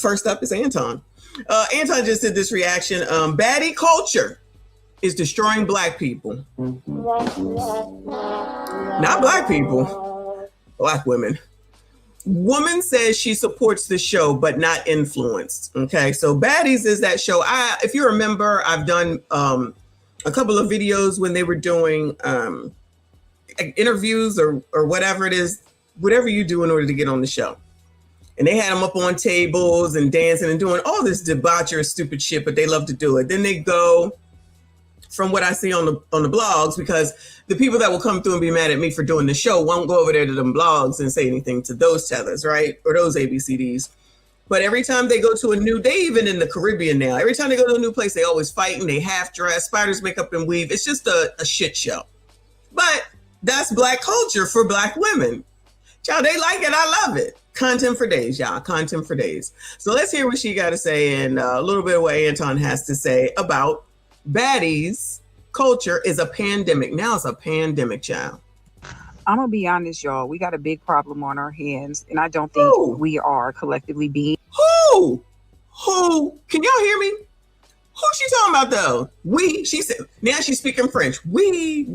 first up is Anton. Anton just did this reaction. Baddie culture is destroying black people. Not black people, black women. Woman says she supports the show, but not influenced. Okay, so Baddies is that show. If you remember, I've done a couple of videos when they were doing interviews or whatever it is, whatever you do in order to get on the show. And they had them up on tables and dancing and doing all this debaucherous, stupid shit, but they love to do it. Then they go, from what I see on the blogs, because the people that will come through and be mad at me for doing the show won't go over there to them blogs and say anything to those tellers, right? Or those ABCDs. But every time they go to they even in the Caribbean now, every time they go to a new place, they always fight and they half dress, spiders make up and weave. It's just a shit show. But that's black culture for black women. Y'all, they like it. I love it. Content for days, y'all. Content for days. So let's hear what she got to say and a little bit of what Anton has to say about Baddies culture is a pandemic. Now it's a pandemic, child. I'm going to be honest, y'all. We got a big problem on our hands, and I don't think we are collectively being... Who? Can y'all hear me? Who she talking about, though? We, she said, now she's speaking French. We.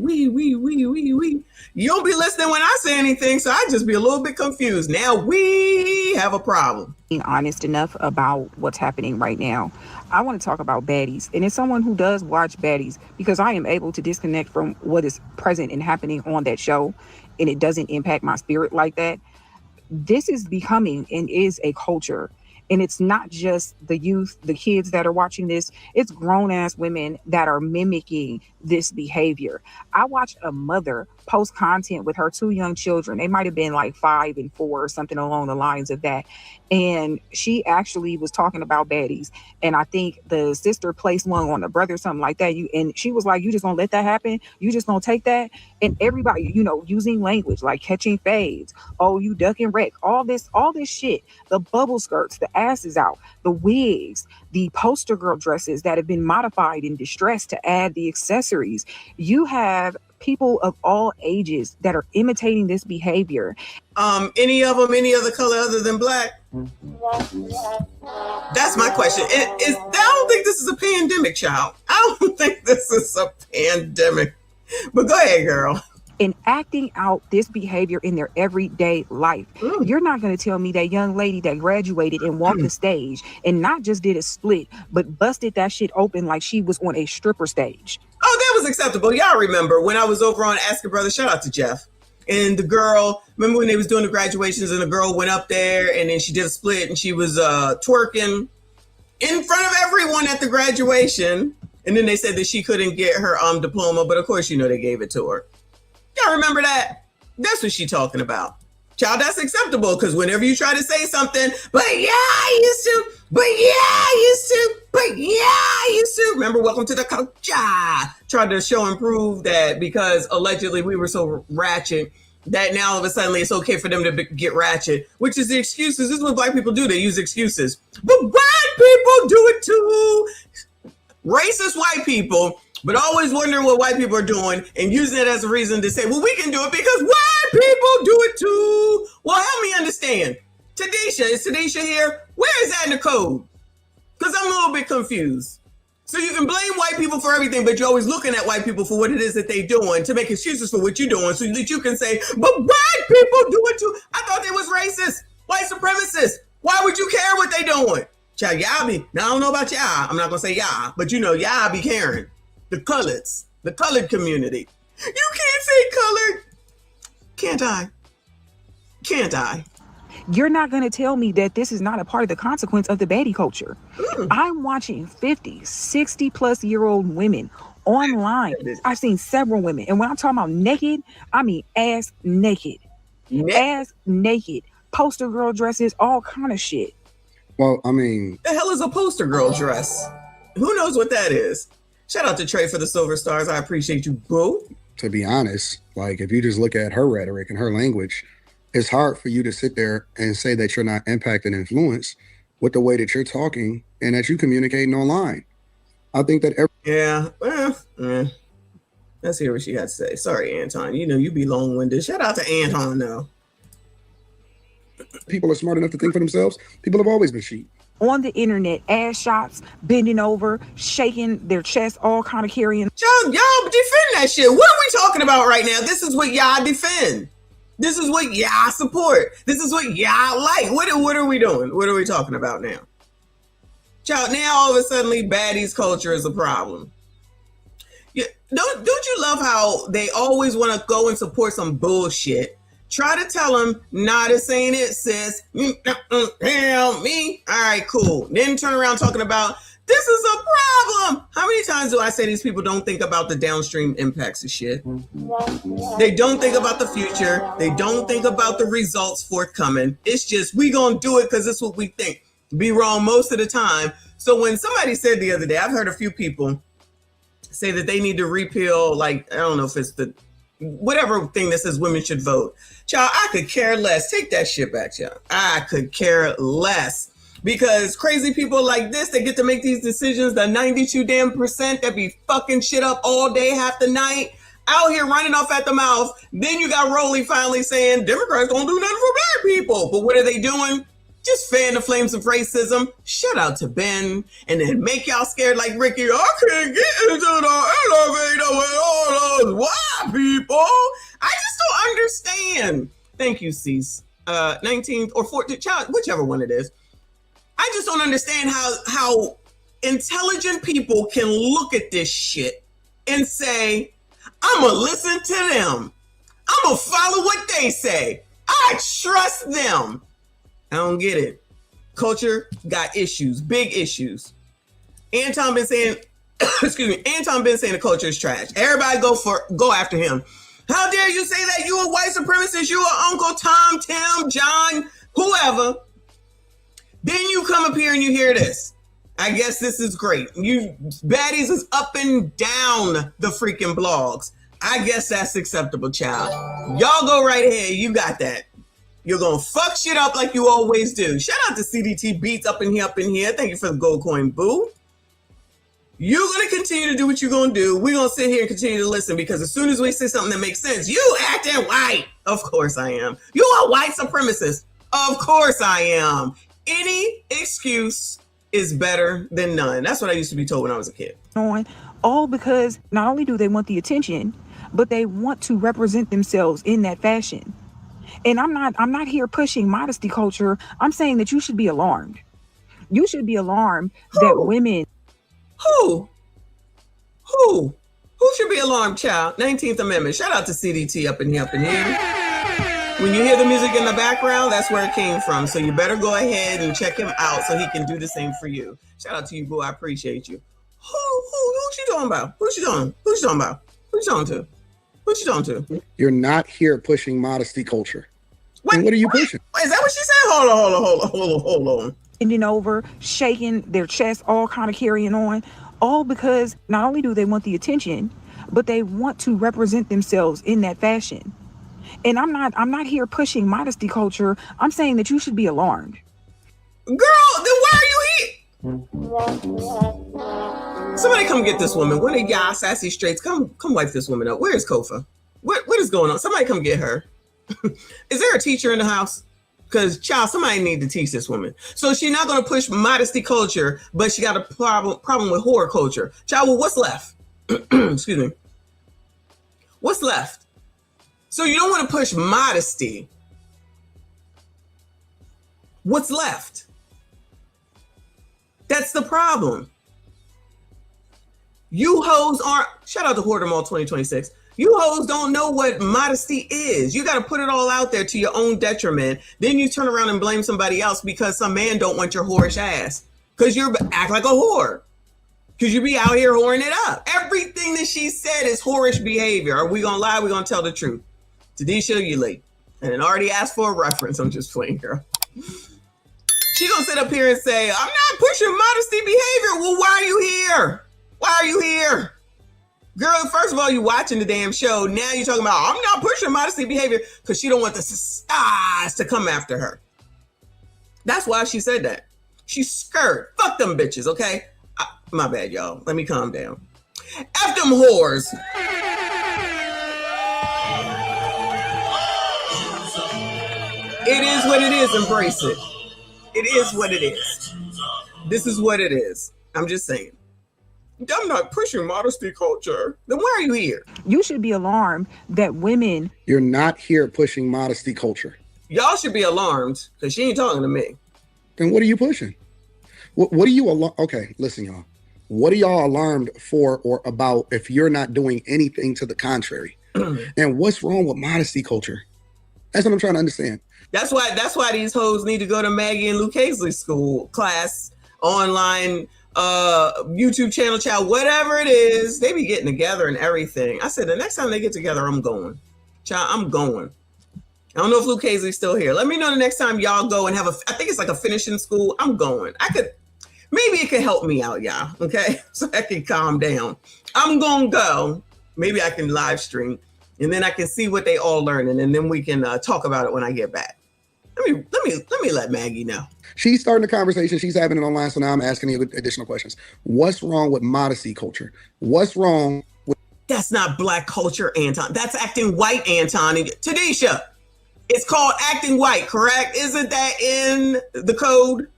You don't be listening when I say anything, so I just be a little bit confused. Now we have a problem. Being honest enough about what's happening right now. I want to talk about Baddies, and as someone who does watch Baddies, because I am able to disconnect from what is present and happening on that show, and it doesn't impact my spirit like that. This is becoming and is a culture. And it's not just the youth, the kids that are watching this. It's grown-ass women that are mimicking this behavior. I watched a mother post content with her 2 young children. They might have been like 5 and 4 or something along the lines of that. And she actually was talking about Baddies. And I think the sister placed one on the brother, something like that. And she was like, you just gonna let that happen? You just gonna take that? And everybody, using language like catching fades. Oh, you duck and wreck. All this shit. The bubble skirts, the asses out, the wigs, the poster girl dresses that have been modified and distressed to add the accessories. You have people of all ages that are imitating this behavior. Any of them, any other color other than black? That's my question. I don't think this is a pandemic, child. I don't think this is a pandemic. But go ahead, girl. And acting out this behavior in their everyday life. You're not going to tell me that young lady that graduated and walked the stage and not just did a split, but busted that shit open like she was on a stripper stage. Oh, that was acceptable. Y'all remember when I was over on Ask a Brother, shout out to Jeff. And the girl, remember when they was doing the graduations and the girl went up there and then she did a split and she was twerking in front of everyone at the graduation. And then they said that she couldn't get her diploma, but of course, they gave it to her. Y'all remember that? That's what she talking about. Child, that's acceptable because whenever you try to say something, but yeah, I used to, but yeah, I used to, but yeah, I used to. Remember, welcome to the culture. Tried to show and prove that because allegedly we were so ratchet that now all of a sudden it's okay for them to get ratchet, which is the excuses. This is what black people do. They use excuses. But white people do it too. Racist white people. But always wondering what white people are doing and using it as a reason to say, well, we can do it because white people do it too. Well, help me understand. Tadisha, is Tadisha here? Where is that in the code? Because I'm a little bit confused. So you can blame white people for everything, but you're always looking at white people for what it is that they're doing to make excuses for what you're doing so that you can say, but white people do it too. I thought they was racist, white supremacists. Why would you care what they doing? Child, y'all be, now I don't know about y'all. I'm not going to say y'all, but y'all be caring. The colored community. You can't say colored. Can't I? You're not going to tell me that this is not a part of the consequence of the baddie culture. I'm watching 50, 60 plus year old women online. I've seen several women. And when I'm talking about naked, I mean ass naked. Ass naked. Poster girl dresses, all kind of shit. Well, I mean, the hell is a poster girl dress? Who knows what that is? Shout out to Trey for the silver stars. I appreciate you, boo. To be honest, like if you just look at her rhetoric and her language, it's hard for you to sit there and say that you're not impacted and influenced with the way that you're talking and that you communicating online. I think that let's hear what she got to say. Sorry, Anton. You be long-winded. Shout out to Anton, though. People are smart enough to think for themselves. People have always been sheep. on the internet, ass shots, bending over, shaking their chest, all kind of carrying. Y'all defend that shit. What are we talking about right now? This is what y'all defend. This is what y'all support. This is what y'all like. What are we doing? What are we talking about now? Child, now all of a sudden, baddies culture is a problem. Don't you love how they always want to go and support some bullshit? Try to tell them, nah, this ain't it, sis. Help me. All right, cool. Then turn around talking about, this is a problem. How many times do I say these people don't think about the downstream impacts of shit? They don't think about the future. They don't think about the results forthcoming. It's just, we gonna do it because it's what we think. Be wrong most of the time. So when somebody said the other day, I've heard a few people say that they need to repeal, like, I don't know if it's the whatever thing that says women should vote. Child, I could care less. Take that shit back, child. I could care less. Because crazy people like this, they get to make these decisions, the 92% that be fucking shit up all day, half the night, out here running off at the mouth. Then you got Rowley finally saying, Democrats don't do nothing for black people. But what are they doing? Just fan the flames of racism. Shout out to Ben. And then make y'all scared like Ricky. I can't get into the elevator with all those white people. I just don't understand. Thank you, Cease. 19th or 14th, child, whichever one it is. I just don't understand how intelligent people can look at this shit and say, I'm going to listen to them. I'm going to follow what they say. I trust them. I don't get it. Culture got issues, big issues. Anton been saying, excuse me, Anton been saying the culture is trash. Everybody go after him. How dare you say that? You a white supremacist, you a Uncle Tom, Tim, John, whoever. Then you come up here and you hear this. I guess this is great. You baddies is up and down the freaking blogs. I guess that's acceptable, child. Y'all go right ahead. You got that. You're going to fuck shit up like you always do. Shout out to CDT Beats up in here. Thank you for the gold coin, boo. You're going to continue to do what you're going to do. We're going to sit here and continue to listen because as soon as we say something that makes sense, you acting white. Of course I am. You a white supremacist. Of course I am. Any excuse is better than none. That's what I used to be told when I was a kid. All because not only do they want the attention, but they want to represent themselves in that fashion. And I'm not here pushing modesty culture. I'm saying that you should be alarmed. You should be alarmed that women. Who should be alarmed, child? 19th Amendment. Shout out to CDT up in here. When you hear the music in the background, that's where it came from. So you better go ahead and check him out so he can do the same for you. Shout out to you, boo. I appreciate you. Who she talking about? Who she talking about? Who she talking to? What you talking to? You're not here pushing modesty culture. Wait, what are you pushing? Is that what she said? Hold on. Bending over, shaking their chest, all kind of carrying on. All because not only do they want the attention, but they want to represent themselves in that fashion. And I'm not here pushing modesty culture. I'm saying that you should be alarmed. Girl, then why are you here? Somebody come get this woman. One of y'all sassy straights, come wipe this woman up. Where is Kofa? What is going on? Somebody come get her. Is there a teacher in the house? Because, child, somebody need to teach this woman. So she's not going to push modesty culture, but she got a problem with horror culture. Child, well, what's left? Excuse me. What's left? So you don't want to push modesty. What's left? That's the problem. You hoes aren't, shout out to Hoarder Mall 2026. You hoes don't know what modesty is. You got to put it all out there to your own detriment. Then you turn around and blame somebody else because some man don't want your whorish ass. Because you act like a whore. Because you be out here whoring it up. Everything that she said is whorish behavior. Are we going to lie? We're going to tell the truth. Tadisha, you late. And it already asked for a reference. I'm just playing, girl. She going to sit up here and say, I'm not pushing modesty behavior. Well, why are you here? Why are you here? Girl, first of all, you watching the damn show. Now you're talking about, I'm not pushing modesty behavior because she don't want the stars to come after her. That's why she said that. She's scared. Fuck them bitches, okay? My bad, y'all. Let me calm down. F them whores. It is what it is. Embrace it. It is what it is. This is what it is. I'm just saying. I'm not pushing modesty culture. Then why are you here? You should be alarmed that women. You're not here pushing modesty culture. Y'all should be alarmed because she ain't talking to me. Then what are you pushing? What are you okay, listen, y'all. What are y'all alarmed for or about if you're not doing anything to the contrary? And what's wrong with modesty culture? That's what I'm trying to understand. That's why these hoes need to go to Maggie and Luke Hazley's school class, online, YouTube channel, child, whatever it is. They be getting together and everything. I said the next time they get together, I'm going. Child, I'm going. I don't know if Luke Hazley's still here. Let me know the next time y'all go and have I think it's like a finishing school. I'm going. Maybe it could help me out, y'all. Okay. So I can calm down. I'm going to go. Maybe I can live stream and then I can see what they all learning. And then we can talk about it when I get back. Let me let Maggie know. She's starting the conversation. She's having it online. So now I'm asking you additional questions. What's wrong with modesty culture? What's wrong with... That's not black culture, Anton. That's acting white, Anton. Tadisha. It's called acting white, correct? Isn't that in the code?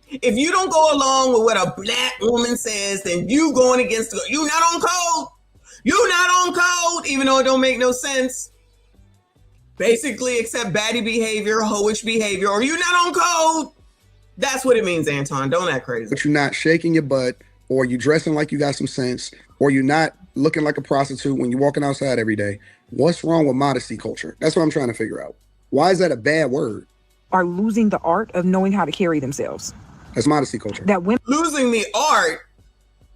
If you don't go along with what a black woman says, then you going against you not on code. You not on code, even though it don't make no sense. Basically, accept baddie behavior, hoish behavior, or you not on code. That's what it means, Anton. Don't act crazy. But you're not shaking your butt, or you dressing like you got some sense, or you're not looking like a prostitute when you're walking outside every day. What's wrong with modesty culture? That's what I'm trying to figure out. Why is that a bad word? Are losing the art of knowing how to carry themselves. That's modesty culture. That women losing the art,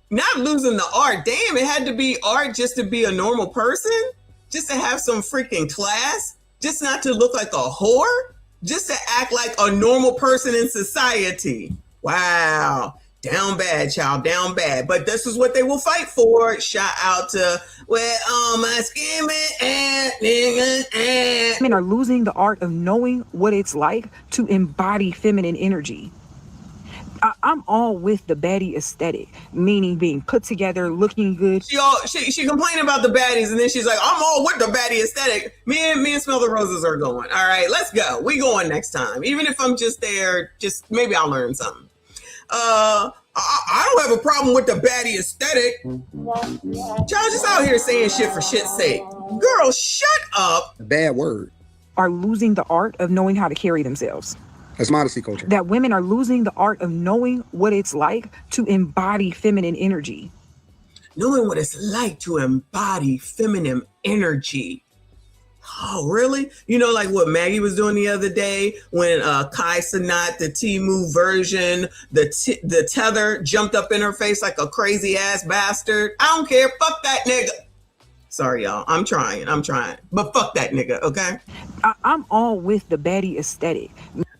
not losing the art. Damn, it had to be art just to be a normal person, just to have some freaking class, just not to look like a whore, just to act like a normal person in society. Wow. Down bad, child, down bad. But this is what they will fight for. Shout out to where all my skin and niggas and. Women are losing the art of knowing what it's like to embody feminine energy. I'm all with the baddie aesthetic, meaning being put together, looking good. She complained about the baddies, and then she's like, I'm all with the baddie aesthetic. Me and Smell the Roses are going. All right, let's go. We going next time. Even if I'm just there, just maybe I'll learn something. I don't have a problem with the baddie aesthetic. Y'all just out here saying shit for shit's sake. Girl, shut up. Bad word. Are losing the art of knowing how to carry themselves. That's modesty culture. That women are losing the art of knowing what it's like to embody feminine energy. Knowing what it's like to embody feminine energy. Oh, really? You know, like what Maggie was doing the other day when Kai Sanat, the Temu version, the tether jumped up in her face like a crazy ass bastard. I don't care. Fuck that nigga. Sorry, y'all. I'm trying. But fuck that nigga, okay? I'm all with the baddie aesthetic.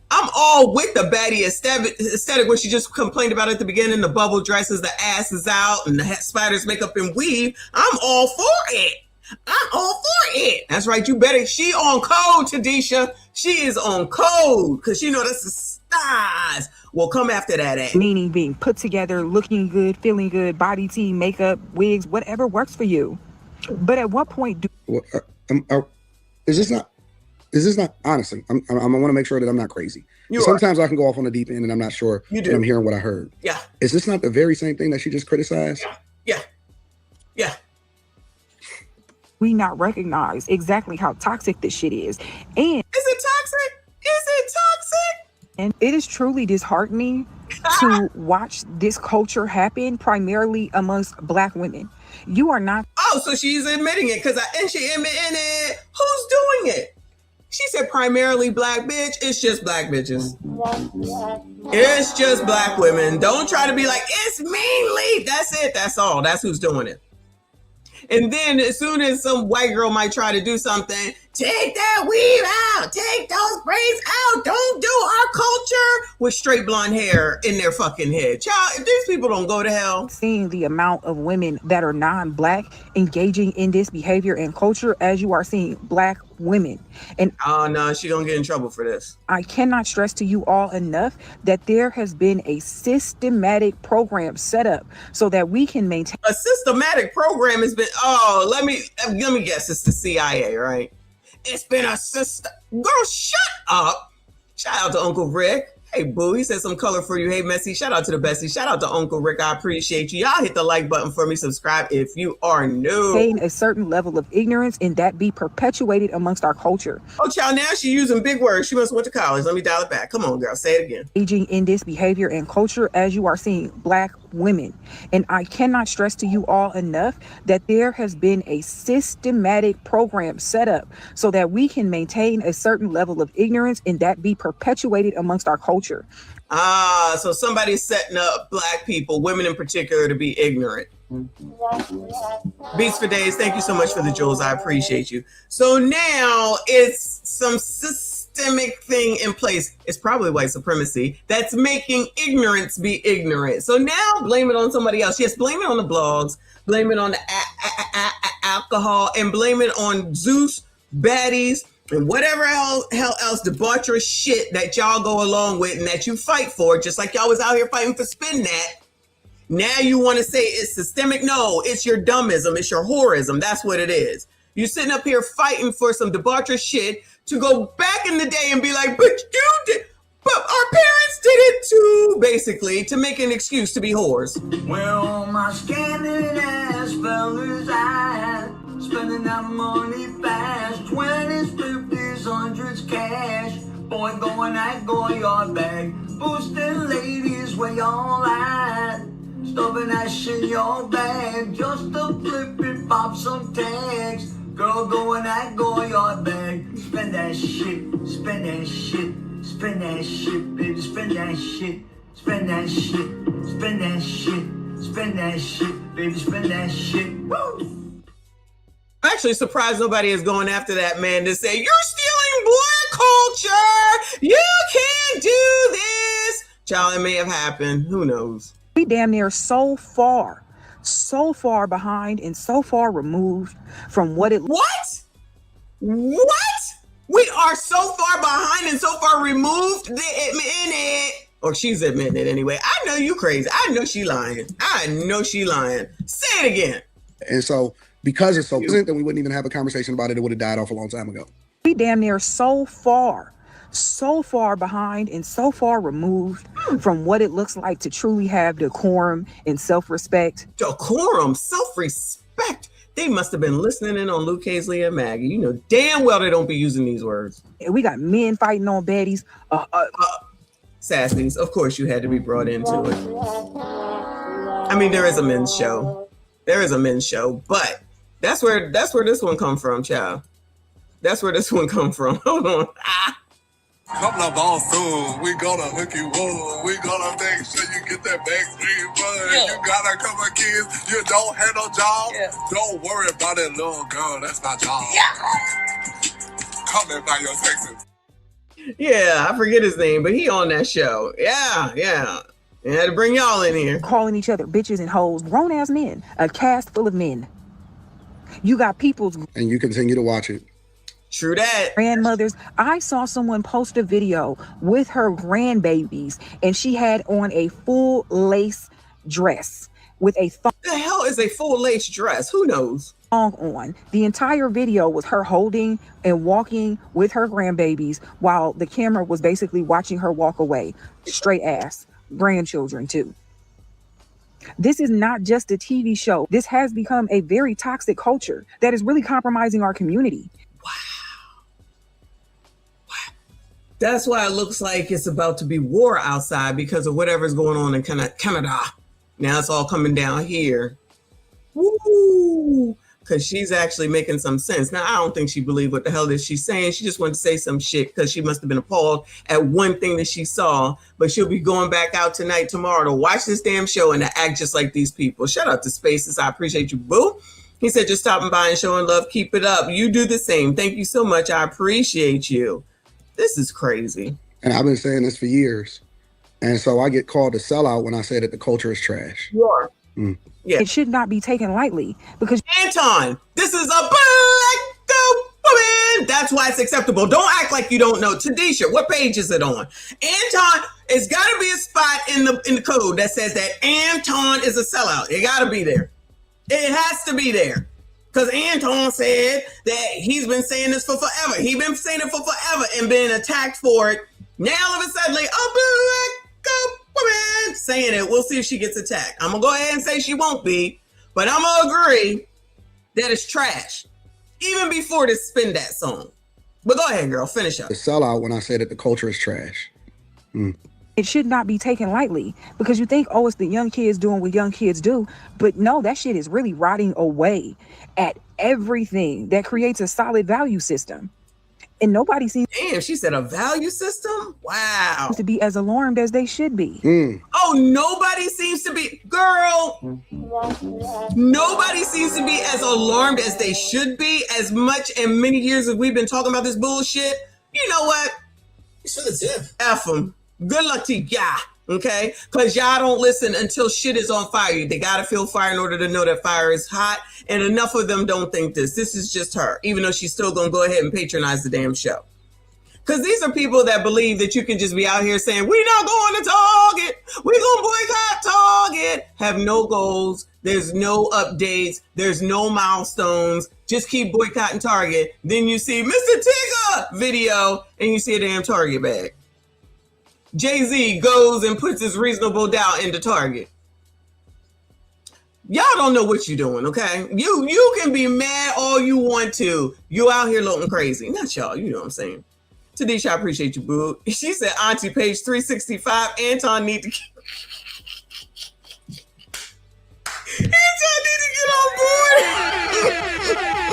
I'm all with the baddie aesthetic when she just complained about it at the beginning, the bubble dresses, the ass is out, and the spiders makeup and weave. I'm all for it. I'm all for it. That's right. You better. She on code, Tadisha. She is on code because you know that's the stars. Will come after that ass. Meaning being put together, looking good, feeling good, body tea, makeup, wigs, whatever works for you. But at what point do... Is this not honestly? I want to make sure that I'm not crazy. Sometimes I can go off on the deep end and I'm not sure that I'm hearing what I heard. Yeah. Is this not the very same thing that she just criticized? Yeah. We not recognize exactly how toxic this shit is. And is it toxic? And it is truly disheartening to watch this culture happen primarily amongst Black women. You are not. Oh, so she's admitting it and she admitting it. Who's doing it? She said primarily Black bitch. It's just Black bitches. It's just Black women. Don't try to be like, it's mainly. That's it. That's all. That's who's doing it. And then as soon as some white girl might try to do something, take that weave out, take those braids out. Don't do our culture with straight blonde hair in their fucking head. Child, if these people don't go to hell. Seeing the amount of women that are non-Black engaging in this behavior and culture as you are seeing Black women. And oh no, she gonna get in trouble for this. I cannot stress to you all enough that there has been a systematic program set up so that we can maintain. A systematic program has been, let me guess, it's the CIA, right? It's been a system. Girl, shut up. Shout out to Uncle Rick. Hey, boo, he said some color for you. Hey, Messy, shout out to the bestie. Shout out to Uncle Rick. I appreciate you. Y'all hit the like button for me. Subscribe if you are new. Maintain a certain level of ignorance and that be perpetuated amongst our culture. Oh, child, now she using big words. She must went to college. Let me dial it back. Come on, girl. Say it again. Aging in this behavior and culture as you are seeing Black women. And I cannot stress to you all enough that there has been a systematic program set up so that we can maintain a certain level of ignorance and that be perpetuated amongst our culture. Ah, so somebody's setting up Black people, women in particular, to be ignorant. Beats for Days, thank you so much for the jewels. I appreciate you. So now it's some systemic thing in place. It's probably white supremacy that's making ignorance be ignorant. So now blame it on somebody else. Yes, blame it on the blogs, blame it on the alcohol, and blame it on Zeus, Baddies, and whatever hell else debaucherous shit that y'all go along with and that you fight for, just like y'all was out here fighting for Spin That. Now you want to say it's systemic? No, it's your dummism. It's your whorism. That's what it is. You're sitting up here fighting for some debaucherous shit to go back in the day and be like, but you did, but our parents did it too, basically, to make an excuse to be whores. Well, my scanning ass fellas, I spending that money fast, 20s, 50s, 100s cash. Boy, going that Goyard bag, boosting ladies where y'all at. Stuffing that shit in your bag just to flip and pop some tags. Girl, going that Goyard bag. Spend that shit, spend that shit, spend that shit, baby, spend that shit, spend that shit, spend that shit, spend that shit, baby, spend that shit. Woo! I'm actually surprised nobody is going after that man to say, you're stealing Black culture. You can't do this. Child, it may have happened. Who knows? We damn near so far behind and so far removed from what it. What? We are so far behind and so far removed. They admitting it. Or she's admitting it anyway. I know you crazy. I know she lying. Say it again. And so because it's so present, then we wouldn't even have a conversation about it. It would have died off a long time ago. We damn near so far behind and so far removed from what it looks like to truly have decorum and self-respect. Decorum, self-respect. They must have been listening in on Luke Hazley and Maggie. You know damn well they don't be using these words. We got men fighting on baddies. Sassies, of course you had to be brought into it. I mean, there is a men's show. But that's where this one come from, child. That's where this one come from. Hold on. Couple of balls soon, we gonna hook you up. We gonna make sure you get that vaccine fund. Yeah. You got a couple of kids, you don't have no job. Yeah. Don't worry about it, little girl. That's my job. Yeah. Come in by your Texas. Yeah, I forget his name, but he on that show. Yeah. I had to bring y'all in here. Calling each other bitches and hoes, grown ass men, a cast full of men. You got people's. And you continue to watch it. True that. Grandmothers. I saw someone post a video with her grandbabies and she had on a full lace dress with a thong. The hell is a full lace dress? Who knows? On. The entire video was her holding and walking with her grandbabies while the camera was basically watching her walk away. Straight ass. Grandchildren too. This is not just a TV show. This has become a very toxic culture that is really compromising our community. That's why it looks like it's about to be war outside because of whatever's going on in Canada. Now it's all coming down here. Woo! Because she's actually making some sense. Now, I don't think she believed what the hell is she saying. She just wanted to say some shit because she must have been appalled at one thing that she saw. But she'll be going back out tonight, tomorrow to watch this damn show and to act just like these people. Shout out to Spaces. I appreciate you, boo. He said, just stopping by and showing love. Keep it up. You do the same. Thank you so much. I appreciate you. This is crazy. And I've been saying this for years. And so I get called a sellout when I say that the culture is trash. You are. Yeah. It should not be taken lightly because Anton, this is a Black woman. That's why it's acceptable. Don't act like you don't know. Tadisha, what page is it on? Anton, it's got to be a spot in the code that says that Anton is a sellout. It got to be there. It has to be there. Because Anton said that he's been saying this for forever. He's been saying it for forever and been attacked for it Now all of a sudden, like, a black woman saying it. We'll see if she gets attacked. I'm going to go ahead and say she won't be, but I'm going to agree that it's trash. Even before this Spin That song. But go ahead, girl, finish up. The sellout when I say that the culture is trash. It should not be taken lightly, because you think, oh, it's the young kids doing what young kids do. But no, that shit is really rotting away at everything that creates a solid value system. And nobody seems Damn, she said a value system? Wow. to be as alarmed as they should be. Oh, nobody seems to be, girl. Nobody seems to be as alarmed as they should be. As much and many years as we've been talking about this bullshit. You know what? It's for the tip. F them. Good luck to y'all. Okay? Because y'all don't listen until shit is on fire. They got to feel fire in order to know that fire is hot. And enough of them don't think this. This is just her. Even though she's still going to go ahead and patronize the damn show. Because these are people that believe that you can just be out here saying, we're not going to Target. We're going to boycott Target. Have no goals. There's no updates. There's no milestones. Just keep boycotting Target. Then you see Mr. Tigger video and you see a damn Target bag. Jay-Z goes and puts his reasonable doubt into Target. Y'all don't know what you're doing, okay? You can be mad all you want to. You out here looking crazy. Not y'all, you know what I'm saying. Tadisha, I appreciate you, boo. She said, Auntie, page 365, Anton need to get on board.